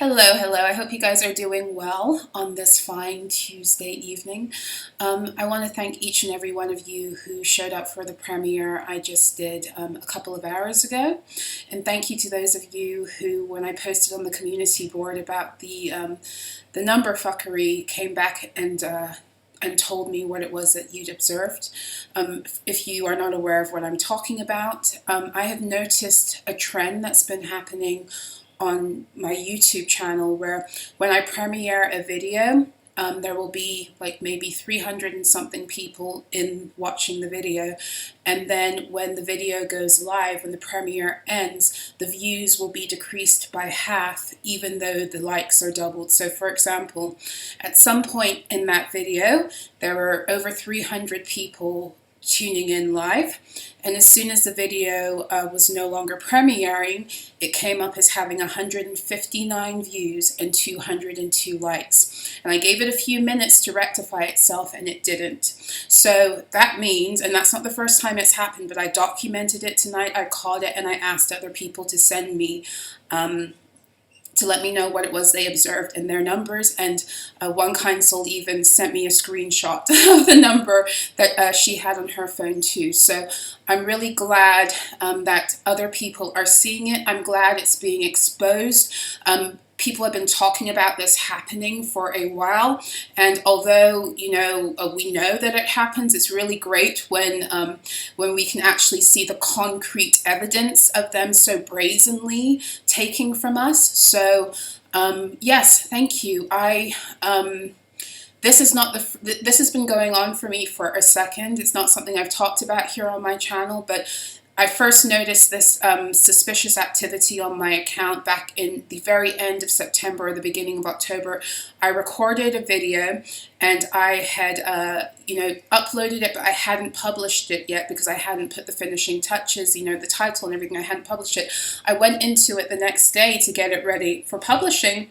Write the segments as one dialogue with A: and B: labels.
A: Hello, hello. I hope you guys are doing well on this fine Tuesday evening. I want to thank each and every one of you who showed up for the premiere I just did a couple of hours ago. And thank you to those of you who, when I posted on the community board about the number fuckery, came back and told me what it was that you'd observed. If you are not aware of what I'm talking about, I have noticed a trend that's been happening on my YouTube channel where when I premiere a video, there will be like maybe 300 and something people in watching the video, and then when the video goes live, when the premiere ends, the views will be decreased by half even though the likes are doubled. So for example, at some point in that video there were over 300 people tuning in live, and as soon as the video was no longer premiering, it came up as having 159 views and 202 likes. And I gave it a few minutes to rectify itself, and it didn't. So that means, and that's not the first time it's happened, but I documented it tonight, I caught it, and I asked other people to send me to let me know what it was they observed in their numbers, and one kind soul even sent me a screenshot of the number that she had on her phone too. So I'm really glad that other people are seeing it. I'm glad it's being exposed. People have been talking about this happening for a while, and although we know that it happens, it's really great when we can actually see the concrete evidence of them so brazenly taking from us. So yes, thank you. This is not this has been going on for me for a second. It's not something I've talked about here on my channel, but I first noticed this suspicious activity on my account back in the very end of September or the beginning of October. I recorded a video and I had uploaded it, but I hadn't published it yet because I hadn't put the finishing touches, the title and everything. I hadn't published it. I went into it the next day to get it ready for publishing,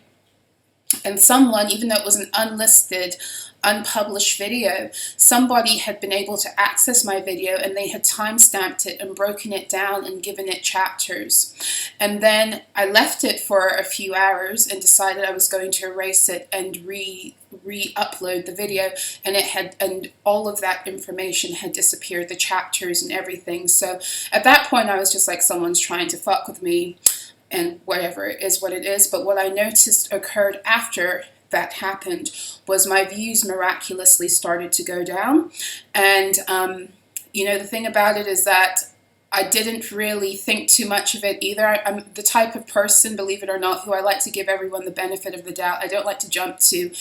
A: and someone, even though it was an unlisted, unpublished video, somebody had been able to access my video, and they had timestamped it and broken it down and given it chapters. And then I left it for a few hours and decided I was going to erase it and re-upload the video, and all of that information had disappeared, the chapters and everything. So at that point I was just like, someone's trying to fuck with me, and whatever, it is what it is. But what I noticed occurred after that happened was my views miraculously started to go down. And the thing about it is that I didn't really think too much of it either. I'm the type of person, believe it or not, who I like to give everyone the benefit of the doubt. I don't like to jump to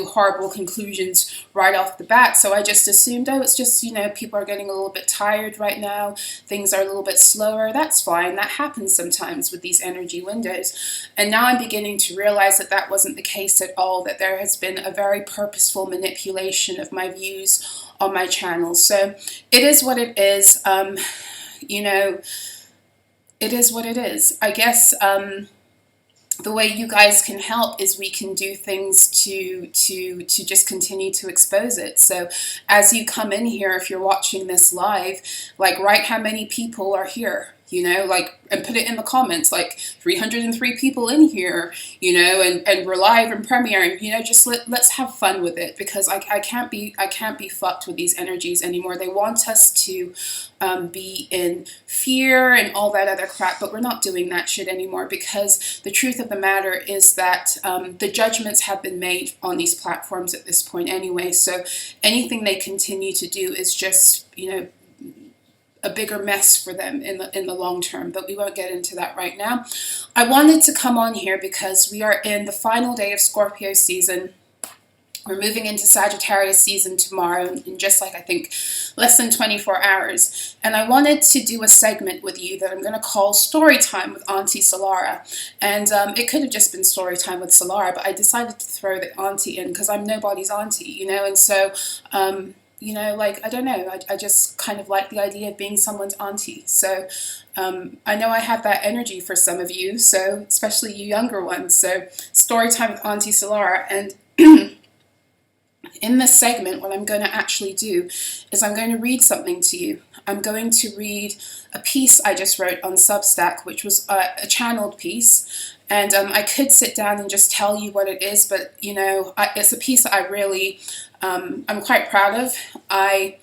A: horrible conclusions right off the bat. So I just assumed, oh, it's just, people are getting a little bit tired right now. Things are a little bit slower. That's fine. That happens sometimes with these energy windows. And now I'm beginning to realize that that wasn't the case at all, that there has been a very purposeful manipulation of my views on my channel. So it is what it is. It is what it is. I guess the way you guys can help is we can do things to just continue to expose it. So as you come in here, if you're watching this live, write how many people are here. And put it in the comments, 303 people in here, and we're live and premiering, just let's have fun with it, because I can't be fucked with these energies anymore. They want us to be in fear and all that other crap, but we're not doing that shit anymore, because the truth of the matter is that the judgments have been made on these platforms at this point anyway. So anything they continue to do is just, a bigger mess for them in the long term, but we won't get into that right now. I wanted to come on here because we are in the final day of Scorpio season. We're moving into Sagittarius season tomorrow in just I think less than 24 hours. And I wanted to do a segment with you that I'm going to call Story Time with Auntie Solarah. And it could have just been Story Time with Solarah, but I decided to throw the auntie in because I'm nobody's auntie, and so I don't know, I just kind of like the idea of being someone's auntie. So I know I have that energy for some of you, so especially you younger ones. So Story Time with Auntie Solarah. And in this segment, what I'm going to actually do is I'm going to read something to you. I'm going to read a piece I just wrote on Substack, which was a channeled piece. And I could sit down and just tell you what it is, but it's a piece that I really, I'm quite proud of. I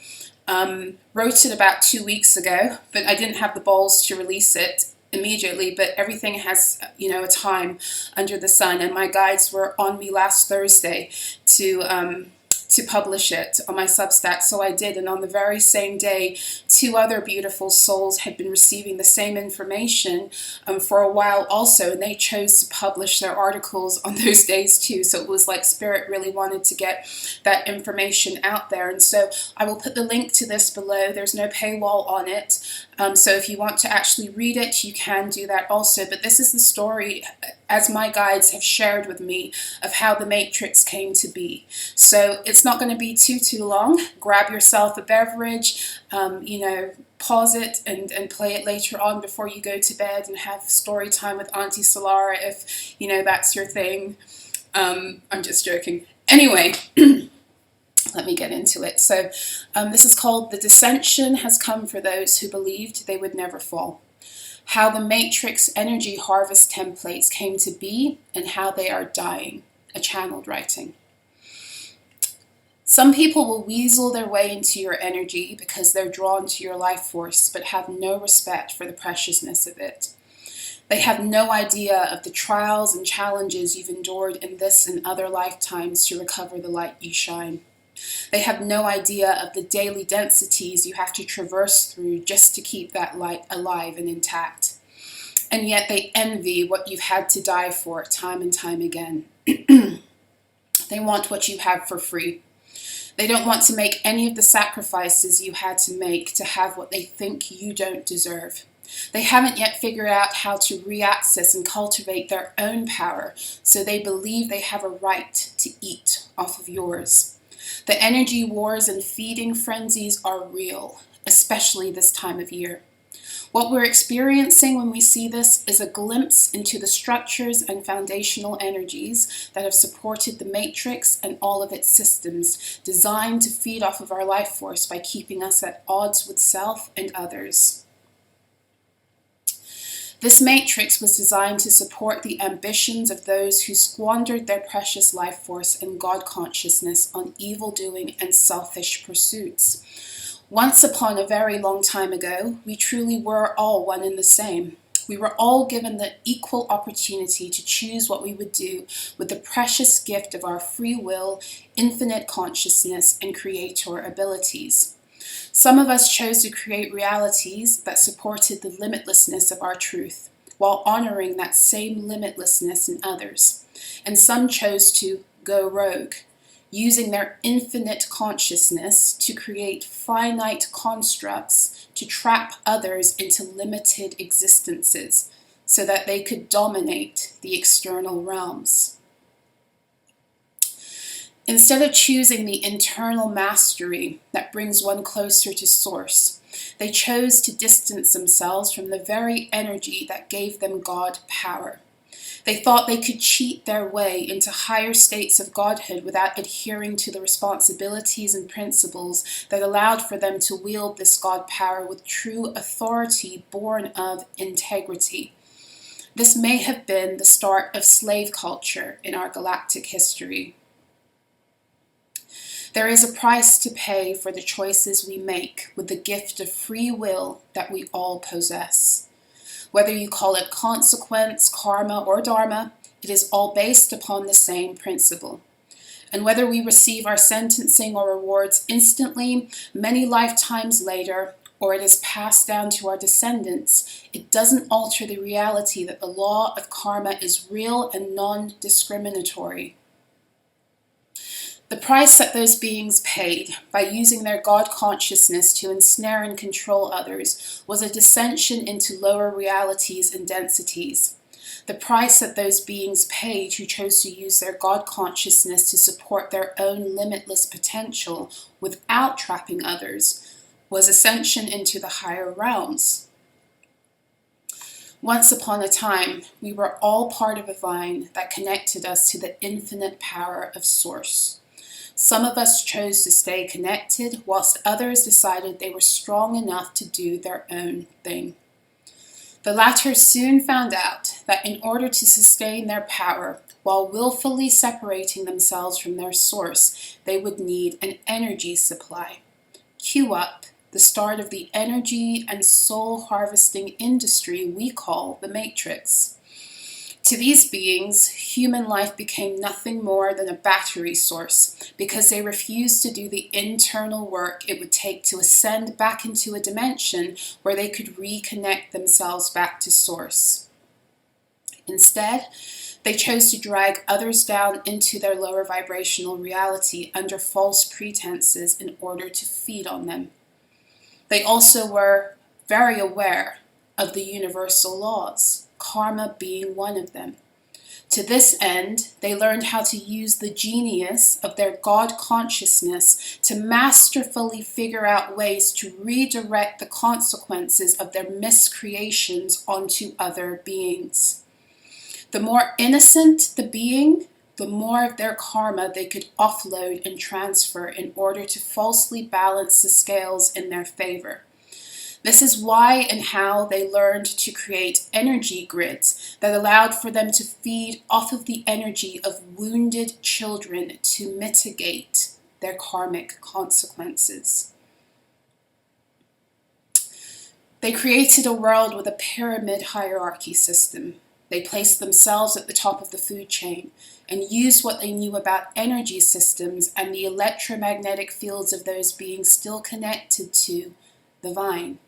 A: wrote it about 2 weeks ago, but I didn't have the balls to release it immediately. But everything has, a time under the sun, and my guides were on me last Thursday to publish it on my Substack, so I did. And on the very same day, 2 other beautiful souls had been receiving the same information for a while also, and they chose to publish their articles on those days too. So it was like Spirit really wanted to get that information out there. And so I will put the link to this below. There's no paywall on it. So if you want to actually read it, you can do that also. But this is the story, as my guides have shared with me, of how the Matrix came to be. So it's not going to be too long. Grab yourself a beverage, pause it and play it later on before you go to bed, and have story time with Auntie Solarah if, that's your thing. I'm just joking. Anyway. Let me get into it. So this is called The Descension Has Come for Those Who Believed They Would Never Fall. How the Matrix Energy Harvest Templates Came to Be and How They Are Dying. A channeled writing. Some people will weasel their way into your energy because they're drawn to your life force, but have no respect for the preciousness of it. They have no idea of the trials and challenges you've endured in this and other lifetimes to recover the light you shine. They have no idea of the daily densities you have to traverse through just to keep that light alive and intact. And yet they envy what you've had to die for time and time again. They want what you have for free. They don't want to make any of the sacrifices you had to make to have what they think you don't deserve. They haven't yet figured out how to reaccess and cultivate their own power, so they believe they have a right to eat off of yours. The energy wars and feeding frenzies are real, especially this time of year. What we're experiencing when we see this is a glimpse into the structures and foundational energies that have supported the Matrix and all of its systems, designed to feed off of our life force by keeping us at odds with self and others. This matrix was designed to support the ambitions of those who squandered their precious life force and God consciousness on evil-doing and selfish pursuits. Once upon a very long time ago, we truly were all one and the same. We were all given the equal opportunity to choose what we would do with the precious gift of our free will, infinite consciousness, and creator abilities. Some of us chose to create realities that supported the limitlessness of our truth, while honoring that same limitlessness in others. And some chose to go rogue, using their infinite consciousness to create finite constructs to trap others into limited existences, so that they could dominate the external realms. Instead of choosing the internal mastery that brings one closer to Source, they chose to distance themselves from the very energy that gave them God power. They thought they could cheat their way into higher states of godhood without adhering to the responsibilities and principles that allowed for them to wield this God power with true authority born of integrity. This may have been the start of slave culture in our galactic history. There is a price to pay for the choices we make with the gift of free will that we all possess. Whether you call it consequence, karma, or dharma, it is all based upon the same principle. And whether we receive our sentencing or rewards instantly, many lifetimes later, or it is passed down to our descendants, it doesn't alter the reality that the law of karma is real and non-discriminatory. The price that those beings paid by using their God consciousness to ensnare and control others was a descension into lower realities and densities. The price that those beings paid who chose to use their God consciousness to support their own limitless potential without trapping others was ascension into the higher realms. Once upon a time, we were all part of a vine that connected us to the infinite power of Source. Some of us chose to stay connected, whilst others decided they were strong enough to do their own thing. The latter soon found out that in order to sustain their power, while willfully separating themselves from their source, they would need an energy supply. Cue up the start of the energy and soul harvesting industry we call the Matrix. To these beings, human life became nothing more than a battery source because they refused to do the internal work it would take to ascend back into a dimension where they could reconnect themselves back to source. Instead, they chose to drag others down into their lower vibrational reality under false pretenses in order to feed on them. They also were very aware of the universal laws, karma being one of them. To this end, they learned how to use the genius of their God consciousness to masterfully figure out ways to redirect the consequences of their miscreations onto other beings. The more innocent the being, the more of their karma they could offload and transfer in order to falsely balance the scales in their favor. This is why and how they learned to create energy grids that allowed for them to feed off of the energy of wounded children to mitigate their karmic consequences. They created a world with a pyramid hierarchy system. They placed themselves at the top of the food chain and used what they knew about energy systems and the electromagnetic fields of those beings still connected to the vine.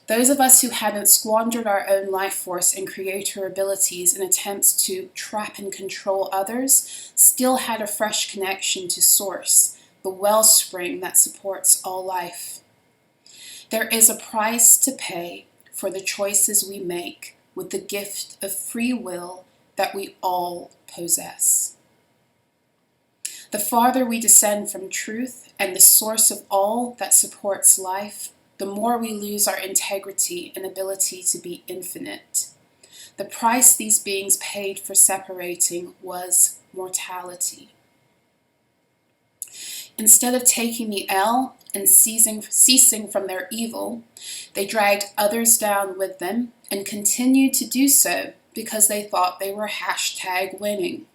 A: Those of us who hadn't squandered our own life force and creator abilities in attempts to trap and control others still had a fresh connection to Source, the wellspring that supports all life. There is a price to pay for the choices we make with the gift of free will that we all possess. The farther we descend from truth and the source of all that supports life, the more we lose our integrity and ability to be infinite. The price these beings paid for separating was mortality. Instead of taking the L and ceasing from their evil, they dragged others down with them and continued to do so because they thought they were #winning.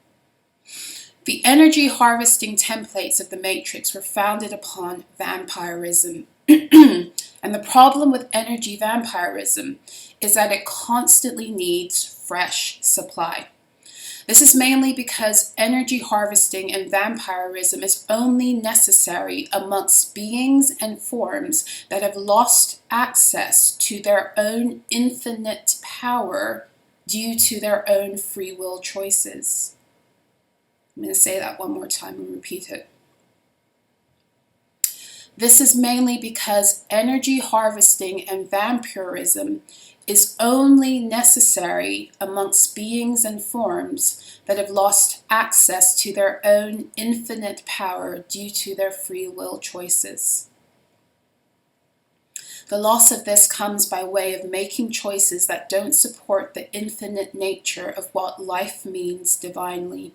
A: The energy harvesting templates of the Matrix were founded upon vampirism. And the problem with energy vampirism is that it constantly needs fresh supply. This is mainly because energy harvesting and vampirism is only necessary amongst beings and forms that have lost access to their own infinite power due to their own free will choices. I'm going to say that one more time and repeat it. This is mainly because energy harvesting and vampirism is only necessary amongst beings and forms that have lost access to their own infinite power due to their free will choices. The loss of this comes by way of making choices that don't support the infinite nature of what life means divinely.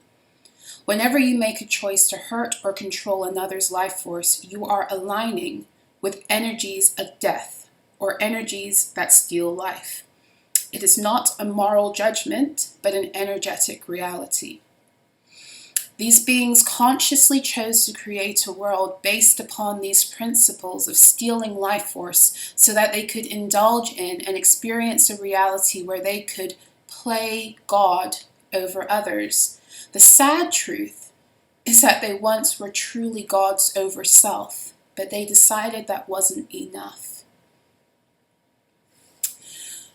A: Whenever you make a choice to hurt or control another's life force, you are aligning with energies of death or energies that steal life. It is not a moral judgment, but an energetic reality. These beings consciously chose to create a world based upon these principles of stealing life force so that they could indulge in and experience a reality where they could play God over others. The sad truth is that they once were truly gods over self, but they decided that wasn't enough.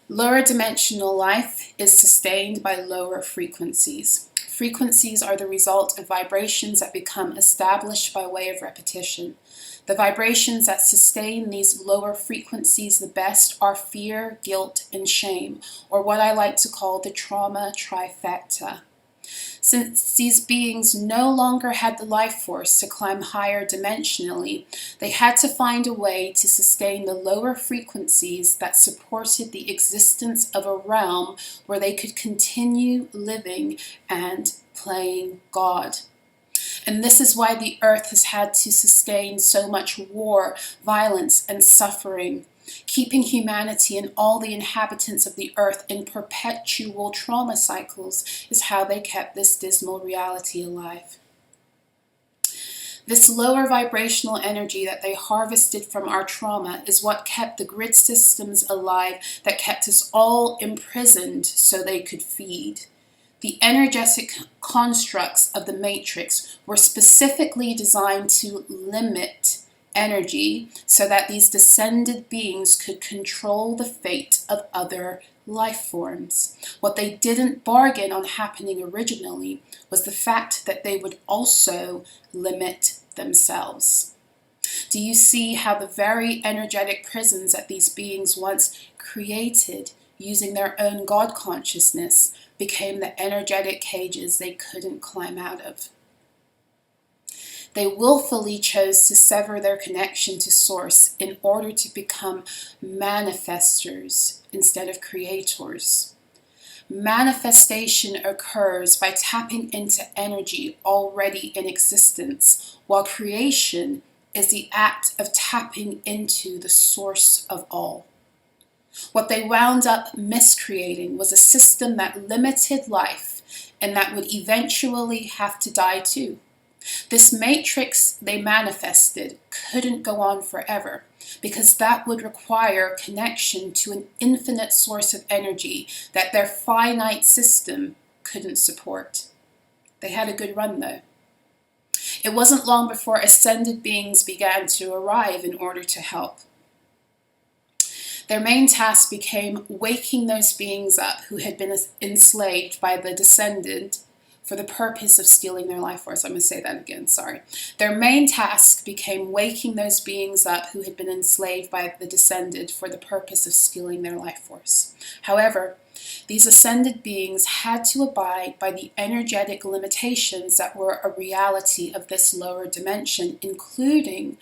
A: Lower dimensional life is sustained by lower frequencies. Frequencies are the result of vibrations that become established by way of repetition. The vibrations that sustain these lower frequencies the best are fear, guilt, and shame, or what I like to call the trauma trifecta. Since these beings no longer had the life force to climb higher dimensionally, they had to find a way to sustain the lower frequencies that supported the existence of a realm where they could continue living and playing God. And this is why the earth has had to sustain so much war, violence, and suffering. Keeping humanity and all the inhabitants of the earth in perpetual trauma cycles is how they kept this dismal reality alive. This lower vibrational energy that they harvested from our trauma is what kept the grid systems alive, that kept us all imprisoned so they could feed. The energetic constructs of the matrix were specifically designed to limit energy so that these descended beings could control the fate of other life forms. What they didn't bargain on happening originally was the fact that they would also limit themselves. Do you see how the very energetic prisons that these beings once created using their own God consciousness became the energetic cages they couldn't climb out of? They willfully chose to sever their connection to Source in order to become manifestors instead of creators. Manifestation occurs by tapping into energy already in existence, while creation is the act of tapping into the source of all. What they wound up miscreating was a system that limited life and that would eventually have to die too. This matrix they manifested couldn't go on forever, because that would require connection to an infinite source of energy that their finite system couldn't support. They had a good run though. It wasn't long before ascended beings began to arrive in order to help. Their main task became waking those beings up who had been enslaved by the descendant for the purpose of stealing their life force. I'm going to say that again, sorry. Their main task became waking those beings up who had been enslaved by the descended for the purpose of stealing their life force. However, these ascended beings had to abide by the energetic limitations that were a reality of this lower dimension, including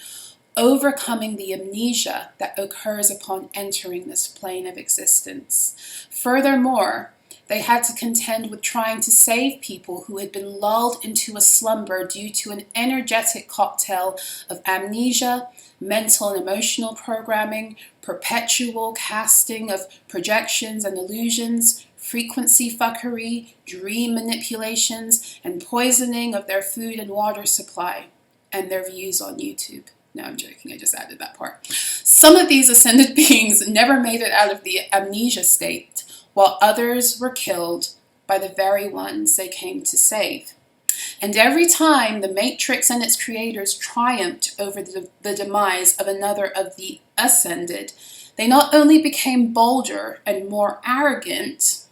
A: overcoming the amnesia that occurs upon entering this plane of existence. Furthermore, they had to contend with trying to save people who had been lulled into a slumber due to an energetic cocktail of amnesia, mental and emotional programming, perpetual casting of projections and illusions, frequency fuckery, dream manipulations, and poisoning of their food and water supply, and their views on YouTube. No, I'm joking, I just added that part. Some of these ascended beings never made it out of the amnesia state, while others were killed by the very ones they came to save. And every time the Matrix and its creators triumphed over the demise of another of the ascended, they not only became bolder and more arrogant,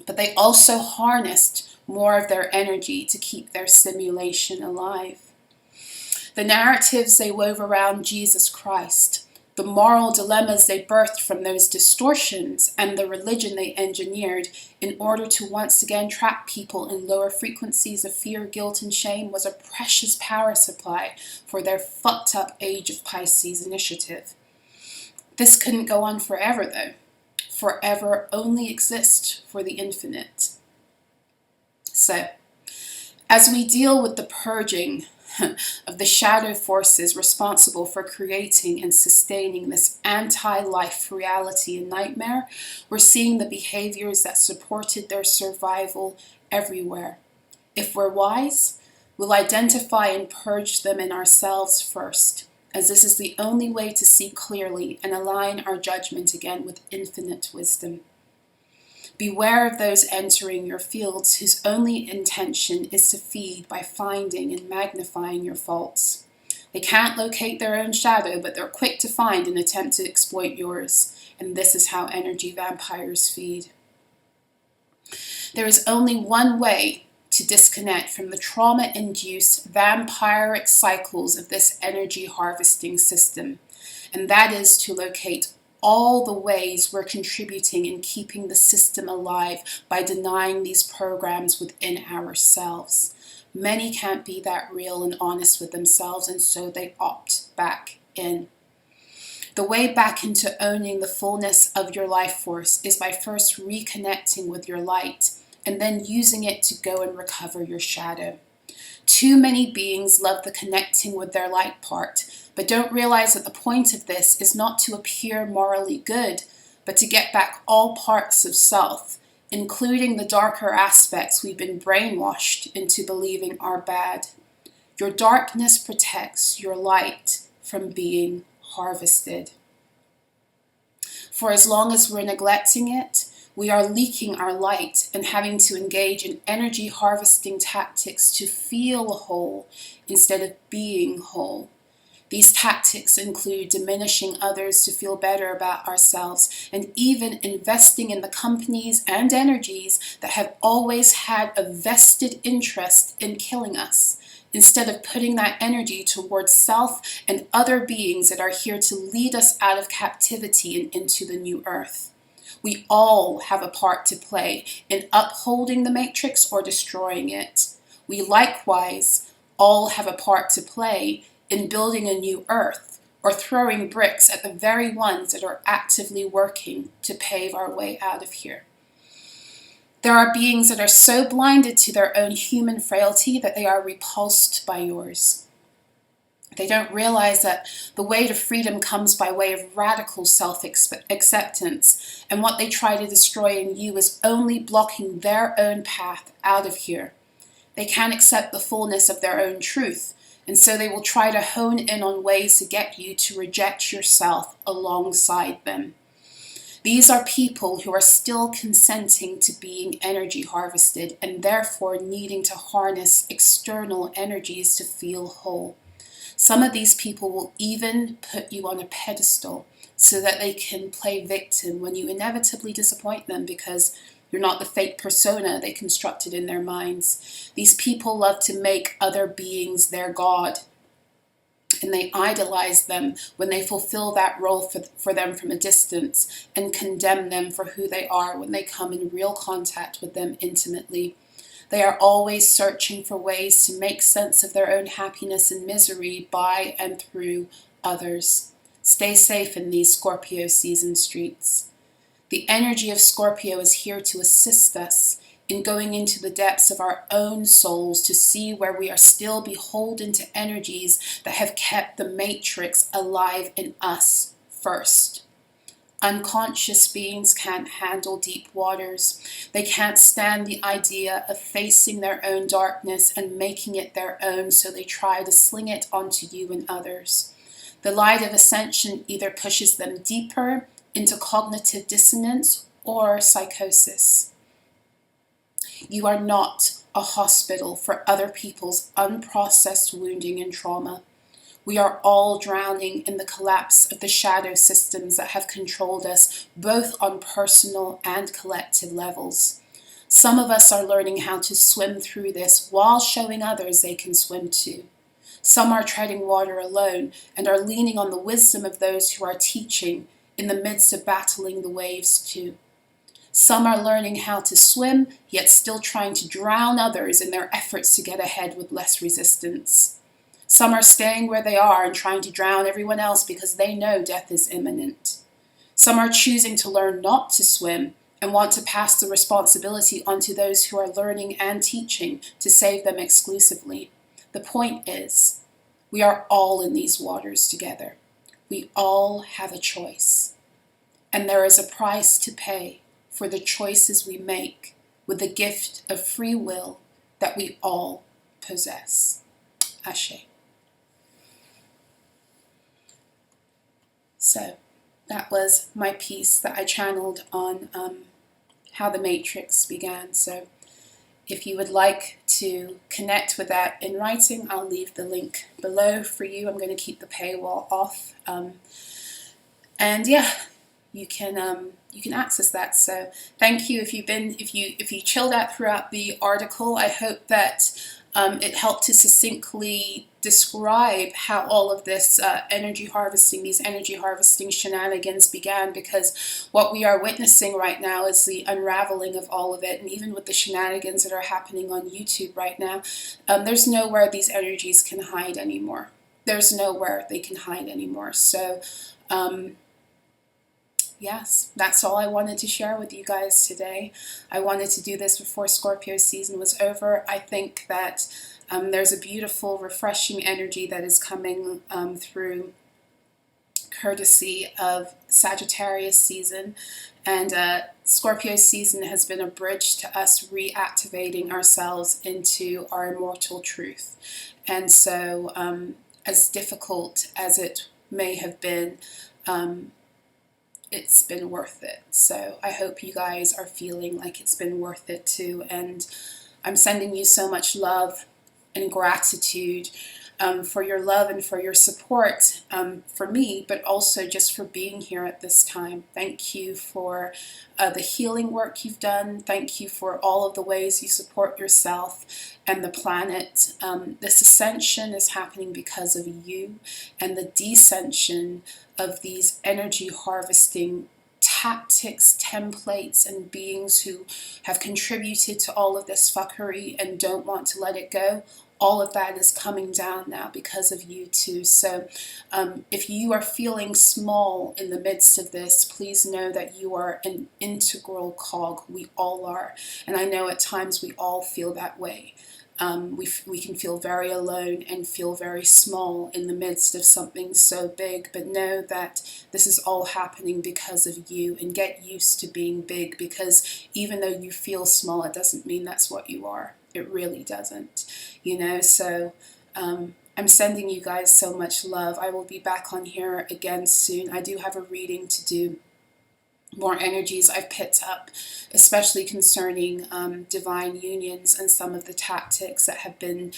A: but they also harnessed more of their energy to keep their simulation alive. The narratives they wove around Jesus Christ, the moral dilemmas they birthed from those distortions, and the religion they engineered in order to once again trap people in lower frequencies of fear, guilt, and shame was a precious power supply for their fucked up Age of Pisces initiative. This couldn't go on forever though. Forever only exists for the infinite. So, as we deal with the purging of the shadow forces responsible for creating and sustaining this anti-life reality and nightmare, we're seeing the behaviors that supported their survival everywhere. If we're wise, we'll identify and purge them in ourselves first, as this is the only way to see clearly and align our judgment again with infinite wisdom. Beware of those entering your fields whose only intention is to feed by finding and magnifying your faults. They can't locate their own shadow, but they're quick to find and attempt to exploit yours. And this is how energy vampires feed. There is only one way to disconnect from the trauma-induced vampiric cycles of this energy harvesting system, and that is to locate all the ways we're contributing in keeping the system alive by denying these programs within ourselves. Many can't be that real and honest with themselves, and so they opt back in. The way back into owning the fullness of your life force is by first reconnecting with your light and then using it to go and recover your shadow. Too many beings love the connecting with their light part, but don't realize that the point of this is not to appear morally good, but to get back all parts of self, including the darker aspects we've been brainwashed into believing are bad. Your darkness protects your light from being harvested. For as long as we're neglecting it, we are leaking our light and having to engage in energy harvesting tactics to feel whole instead of being whole. These tactics include diminishing others to feel better about ourselves, and even investing in the companies and energies that have always had a vested interest in killing us, instead of putting that energy towards self and other beings that are here to lead us out of captivity and into the new earth. We all have a part to play in upholding the matrix or destroying it. We likewise all have a part to play in building a new earth or throwing bricks at the very ones that are actively working to pave our way out of here. There are beings that are so blinded to their own human frailty that they are repulsed by yours. They don't realize that the way to freedom comes by way of radical self-acceptance, and what they try to destroy in you is only blocking their own path out of here. They can't accept the fullness of their own truth, and so they will try to hone in on ways to get you to reject yourself alongside them. These are people who are still consenting to being energy harvested and therefore needing to harness external energies to feel whole. Some of these people will even put you on a pedestal so that they can play victim when you inevitably disappoint them because you're not the fake persona they constructed in their minds. These people love to make other beings their God, and they idolize them when they fulfill that role for them from a distance and condemn them for who they are when they come in real contact with them intimately. They are always searching for ways to make sense of their own happiness and misery by and through others. Stay safe in these Scorpio season streets. The energy of Scorpio is here to assist us in going into the depths of our own souls to see where we are still beholden to energies that have kept the matrix alive in us first. Unconscious beings can't handle deep waters. They can't stand the idea of facing their own darkness and making it their own, so they try to sling it onto you and others. The light of ascension either pushes them deeper into cognitive dissonance or psychosis. You are not a hospital for other people's unprocessed wounding and trauma. We are all drowning in the collapse of the shadow systems that have controlled us, both on personal and collective levels. Some of us are learning how to swim through this while showing others they can swim too. Some are treading water alone and are leaning on the wisdom of those who are teaching in the midst of battling the waves too. Some are learning how to swim, yet still trying to drown others in their efforts to get ahead with less resistance. Some are staying where they are and trying to drown everyone else because they know death is imminent. Some are choosing to learn not to swim and want to pass the responsibility onto those who are learning and teaching to save them exclusively. The point is, we are all in these waters together. We all have a choice. And there is a price to pay for the choices we make with the gift of free will that we all possess. Ashe. So that was my piece that I channeled on how the Matrix began. So if you would like to connect with that in writing, I'll leave the link below for you. I'm going to keep the paywall off. And yeah, you can access that. So thank you if you chilled out throughout the article. I hope that it helped to succinctly describe how all of this these energy harvesting shenanigans began, because what we are witnessing right now is the unraveling of all of it. And even with the shenanigans that are happening on YouTube right now, there's nowhere these energies can hide anymore. There's nowhere they can hide anymore. So yes, that's all I wanted to share with you guys today. I wanted to do this before Scorpio season was over. I think that there's a beautiful, refreshing energy that is coming through courtesy of Sagittarius season, and Scorpio season has been a bridge to us reactivating ourselves into our immortal truth. And so as difficult as it may have been, it's been worth it. So I hope you guys are feeling like it's been worth it too, and I'm sending you so much love and gratitude for your love and for your support for me, but also just for being here at this time. Thank you for the healing work you've done. Thank you for all of the ways you support yourself and the planet. This ascension is happening because of you, and the descension of these energy harvesting tactics, templates, and beings who have contributed to all of this fuckery and don't want to let it go. All of that is coming down now because of you too. So if you are feeling small in the midst of this, please know that you are an integral cog. We all are. And I know at times we all feel that way. We can feel very alone and feel very small in the midst of something so big, but know that this is all happening because of you, and get used to being big, because even though you feel small, it doesn't mean that's what you are. It really doesn't, you know. So I'm sending you guys so much love. I will be back on here again soon. I do have a reading to do, more energies I've picked up, especially concerning divine unions and some of the tactics that have been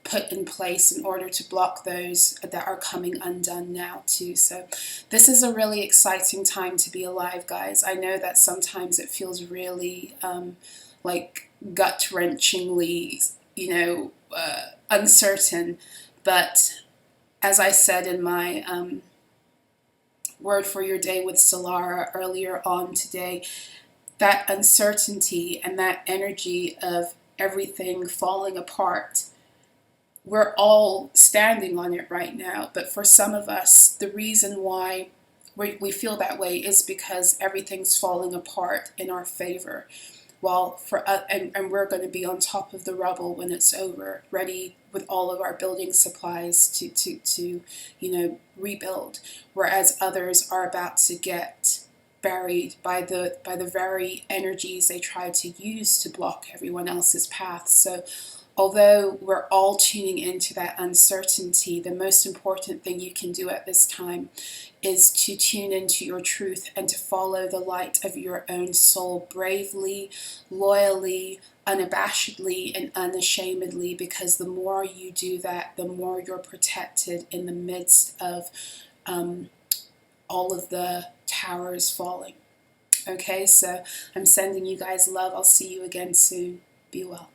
A: put in place in order to block those that are coming undone now too. So this is a really exciting time to be alive, guys. I know that sometimes it feels really like gut-wrenchingly, uncertain, but as I said in my word for your day with Solarah earlier on today, that uncertainty and that energy of everything falling apart, we're all standing on it right now. But for some of us, the reason why we feel that way is because everything's falling apart in our favor. Well, for and we're going to be on top of the rubble when it's over, ready with all of our building supplies to rebuild, whereas others are about to get buried by the very energies they try to use to block everyone else's path. So although we're all tuning into that uncertainty, the most important thing you can do at this time is to tune into your truth and to follow the light of your own soul bravely, loyally, unabashedly, and unashamedly, because the more you do that, the more you're protected in the midst of all of the towers falling. Okay, so I'm sending you guys love. I'll see you again soon. Be well.